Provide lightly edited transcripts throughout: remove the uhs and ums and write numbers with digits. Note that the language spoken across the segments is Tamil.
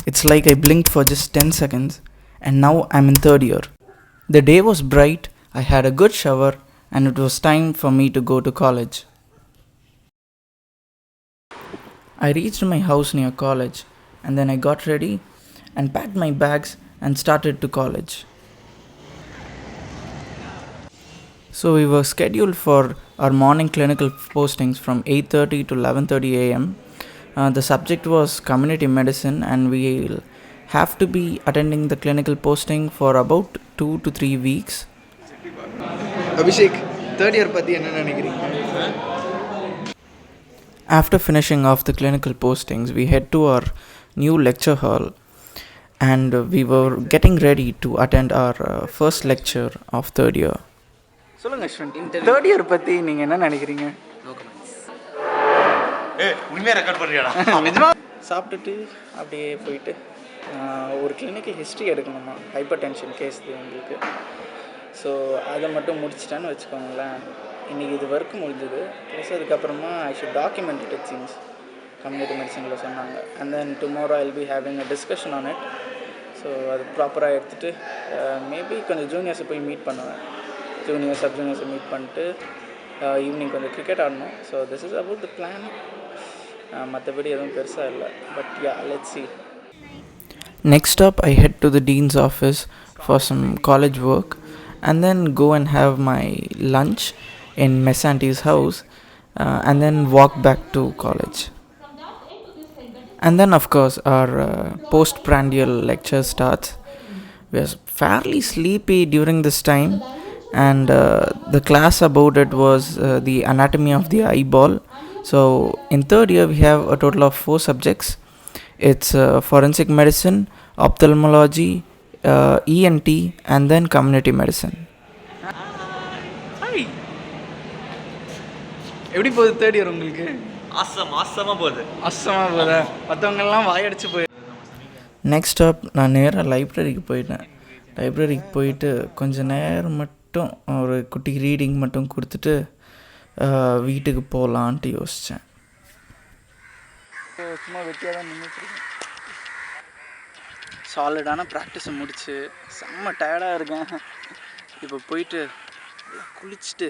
It's like I blinked for just 10 seconds and now I'm in third year. The day was bright, I had a good shower, and it was time for me to go to college. I reached my house near college and then I got ready and packed my bags and started to college. So we were scheduled for our morning clinical postings from 8:30 to 11:30 a.m. The subject was community medicine and we'll have to be attending the clinical posting for about 2 to 3 weeks. Abhishek, third year பத்தி என்ன நினைக்கிறீங்க? After finishing off the clinical postings, we head to our new lecture hall and we were getting ready to attend our first lecture of third year. சொல்லுங்க அஸ்வந்த், தேர்ட் இயர் பற்றி நீங்கள் என்ன நினைக்கிறீங்க? உண்மையாக ரெக்கார்ட் பண்ணுறியாடா? சாப்பிட்டுட்டு அப்படியே போயிட்டு ஒரு கிளினிக்கல் ஹிஸ்ட்ரி எடுக்கணுமா, ஹைப்பர் டென்ஷன் கேஸ் எங்களுக்கு. ஸோ அதை மட்டும் முடிச்சிட்டான்னு வச்சுக்கோங்களேன். இன்றைக்கி இது ஒர்க் முடிஞ்சுது. ப்ளஸ் அதுக்கப்புறமா I should document it things community மெடிசனில் சொன்னாங்க. And then tomorrow I will be having a discussion on it. So அது ப்ராப்பராக எடுத்துகிட்டு மேபி கொஞ்சம் ஜூனியர்ஸை போய் மீட் பண்ணுவேன். ஜூனியர் சப் ஜூனியர்ஸை மீட் பண்ணிட்டு ஈவினிங் கொஞ்சம் கிரிக்கெட் ஆடணும். So this is about the plan. மற்றபடி எதுவும் பெருசாக இல்லை. But yeah, let's see. Next up, I head to the dean's office for some college work and then go and have my lunch in Miss Auntie's house and then walk back to college. And then of course our postprandial lecture starts. We are fairly sleepy during this time and the class about it was the anatomy of the eyeball. So in third year we have a total of 4 subjects. It's forensic medicine, ophthalmology, ENT and then community medicine. எப்படி போகுது தேர்ட் இயர் உங்களுக்கு? ஆசமாக போகுது. மற்றவங்கெல்லாம் வாயடிச்சு போய். நெக்ஸ்ட் அப் நான் நேராக லைப்ரரிக்கு போயிட்டேன். லைப்ரரிக்கு போயிட்டு கொஞ்சம் நேரம் மட்டும் ஒரு குட்டி ரீடிங் மட்டும் கொடுத்துட்டு வீட்டுக்கு போகலான்ட்டு யோசித்தேன். சும்மா வெட்டியாக தான் நின்றுட்டுருக்கேன். சாலிடான ப்ராக்டிஸை முடிச்சு செம்ம டயர்டாக இருக்கேன். இப்போ போயிட்டு குளிச்சுட்டு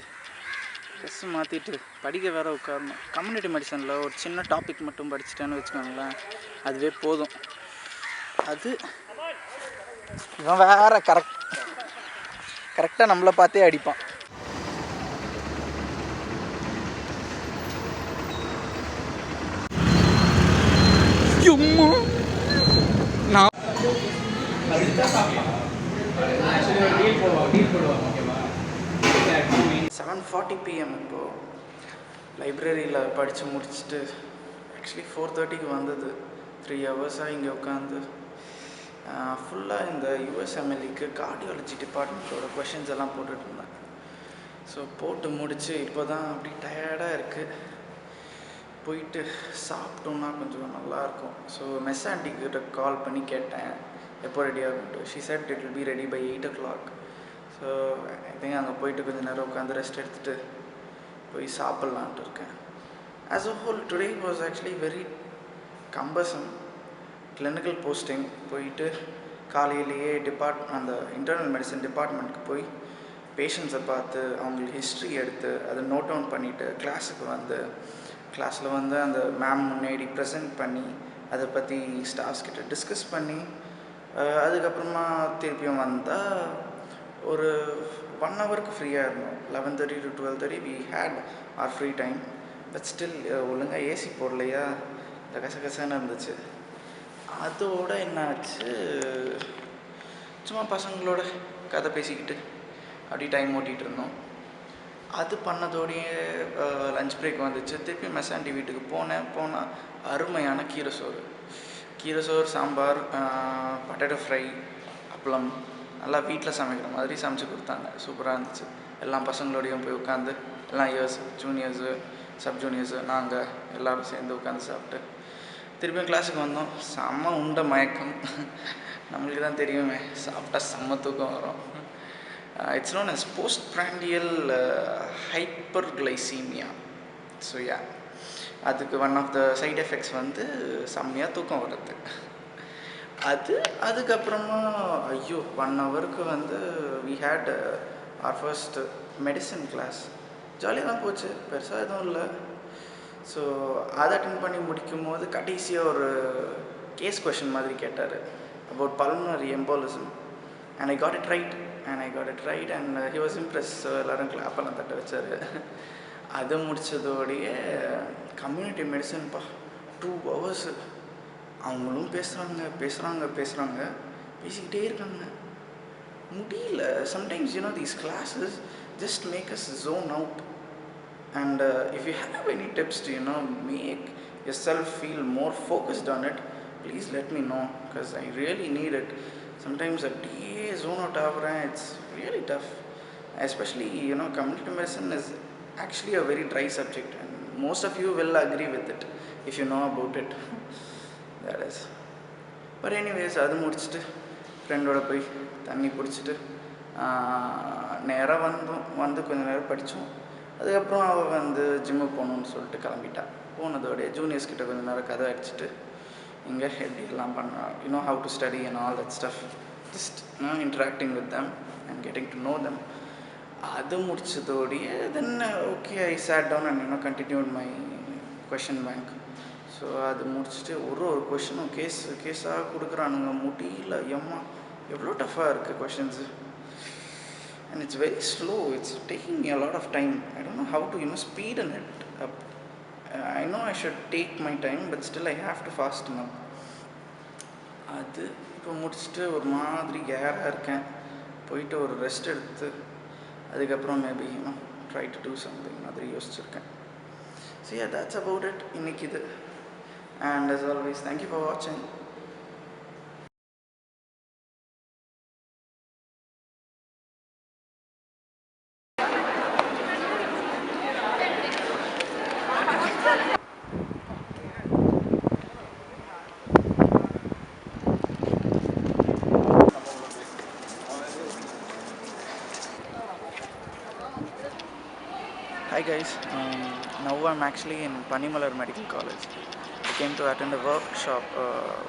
ட்ரெஸ்ஸு மாற்றிட்டு படிக்க வேறு உட்காரணும். கம்யூனிட்டி மெடிசனில் ஒரு சின்ன டாபிக் மட்டும் படிச்சுட்டேன்னு வச்சுக்கோங்களேன், அதுவே போதும். அது இவன் வேறு கரெக்டாக நம்மளை பார்த்தே அடிப்பான். நான் 7:40 PM இப்போது லைப்ரரியில் படித்து முடிச்சுட்டு ஆக்சுவலி 4:30க்கு வந்தது. 3 ஹவர்ஸாக இங்கே உட்காந்து ஃபுல்லாக இந்த யூஎஸ்எம்எல்இக்கு கார்டியாலஜி டிபார்ட்மெண்ட்டோட கொஷின்ஸ் எல்லாம் போட்டுட்ருந்தேன். ஸோ போட்டு முடித்து இப்போ தான் அப்படி டயர்டாக இருக்குது. போயிட்டு சாப்பிட்டோன்னா கொஞ்சம் நல்லாயிருக்கும். ஸோ மெஸ் ஆண்டிக்கிட்ட கால் பண்ணி கேட்டேன் எப்போ ரெடி ஆகும்ட்டு. She said it will be ready by 8 o'clock. So I think அங்கே போயிட்டு கொஞ்சம் நேரம் உட்காந்து ரெஸ்ட் எடுத்துகிட்டு போய் சாப்பிட்லான்ட்டு இருக்கேன். As a whole today was actually very cumbersome. Clinical posting போயிட்டு காலையிலேயே அந்த இன்டர்னல் மெடிசன் டிபார்ட்மெண்ட்டுக்கு போய் பேஷண்ட்ஸை பார்த்து அவங்களுக்கு ஹிஸ்ட்ரி எடுத்து அதை நோட் டவுன் பண்ணிவிட்டு கிளாஸில் வந்து அந்த மேம் முன்னாடி ப்ரெசென்ட் பண்ணி அதை பற்றி ஸ்டாஃப்ஸ் கிட்ட டிஸ்கஸ் பண்ணி அதுக்கப்புறமா திருப்பியும் வந்தால் ஒரு 1 ஹவருக்கு ஃப்ரீயாக இருந்தோம். 11:30 to 12:30 we had our free time. But still ஒழுங்காக ஏசி போடலையா, இந்த கசகசன்னு இருந்துச்சு. அதோடு என்னாச்சு, சும்மா பசங்களோட கதை பேசிக்கிட்டு அப்படி டைம் ஓட்டிகிட்டு இருந்தோம். அது பண்ணதோடையே லஞ்ச் பிரேக் வந்துச்சு. திருப்பி மெஸ் ஆண்டி வீட்டுக்கு போனால் அருமையான கீரை சோறு, சாம்பார், பொட்டேட்டோ ஃப்ரை, அப்பளம் நல்லா வீட்டில் சமைக்கிற மாதிரி சமைச்சு கொடுத்தாங்க. சூப்பராக இருந்துச்சு. எல்லா பசங்களோடையும் போய் உட்காந்து எல்லாம் ஜூனியர்ஸு சப் ஜூனியர்ஸு நாங்கள் எல்லோரும் சேர்ந்து உட்காந்து சாப்பிட்டு திருப்பியும் கிளாஸுக்கு வந்தோம். செம்ம உண்ட மயக்கம். நம்மளுக்கு தான் தெரியுமே, சாப்பிட்டா செம்ம தூக்கம் வரும். It's known as postprandial hyperglycemia. So yeah, அதுக்கு one of the side effects வந்து செம்மையாக தூக்கம் வருது. அதுக்கப்புறமா ஐயோ 1 ஹவருக்கு வந்து we had our first medicine class. ஜாலியாக தான் போச்சு, பெருசாக எதுவும் இல்லை. ஸோ அதை அட்டென்ட் பண்ணி முடிக்கும் போது கடைசியாக ஒரு கேஸ் கொஷின் மாதிரி கேட்டார் about pulmonary embolism. And I got it right and he was Impress. So எல்லோரும் கிளாப்பெல்லாம் தட்ட வச்சார். அது முடித்ததோடைய கம்யூனிட்டி மெடிசன்ப்பா 2 hours அவங்களும் பேசுகிறாங்க பேசிக்கிட்டே இருக்காங்க, முடியல. Sometimes these classes just make us zone out. And if you have any tips to make yourself feel more focused on it, please let me know, because I really need it. Sometimes a day zone out ஆகுறேன், it's really tough. Especially community medicine is actually a very dry subject, and most of you will agree with it if you know about it. That is. But anyways, அது முடிச்சுட்டு ஃப்ரெண்டோட போய் தண்ணி பிடிச்சிட்டு நேராக வந்து கொஞ்ச நேரம் படித்தோம். அதுக்கப்புறம் அவள் வந்து ஜிம்முக்கு போகணுன்னு சொல்லிட்டு கிளம்பிட்டா. போனதோடைய ஜூனியர்ஸ் கிட்ட கொஞ்சம் நேரம் கதை அடிச்சுட்டு இங்கே எப்படிலாம் பண்ண how to study and all that stuff, just interacting with them and getting to know them. அது முடிச்சதோடைய then okay I sat down and continued my question bank. So அது முடிச்சுட்டு ஒரு கொஷினும் கேஸாக கொடுக்குறானுங்க, முடியல. எவ்வளோ டஃப்பாக இருக்குது questions. And it's very slow, it's taking me a lot of time. I don't know how to speeden it up. I know I should take my time, but still I have to fasten up. அது இப்போ முடிச்சுட்டு ஒரு மாதிரி கேராக இருக்கேன். போயிட்டு ஒரு ரெஸ்ட் எடுத்து அதுக்கப்புறம் maybe try to do something மாதிரி யோசிச்சுருக்கேன். So yeah, that's about it இன்னைக்கு இது. And as always, thank you for watching. Hi guys, now I'm actually in Panimalar Medical College. I came to attend a workshop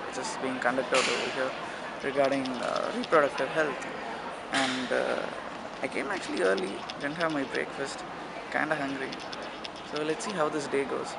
which is being conducted over here regarding reproductive health, and I came actually early, didn't have my breakfast, kinda hungry. So let's see how this day goes.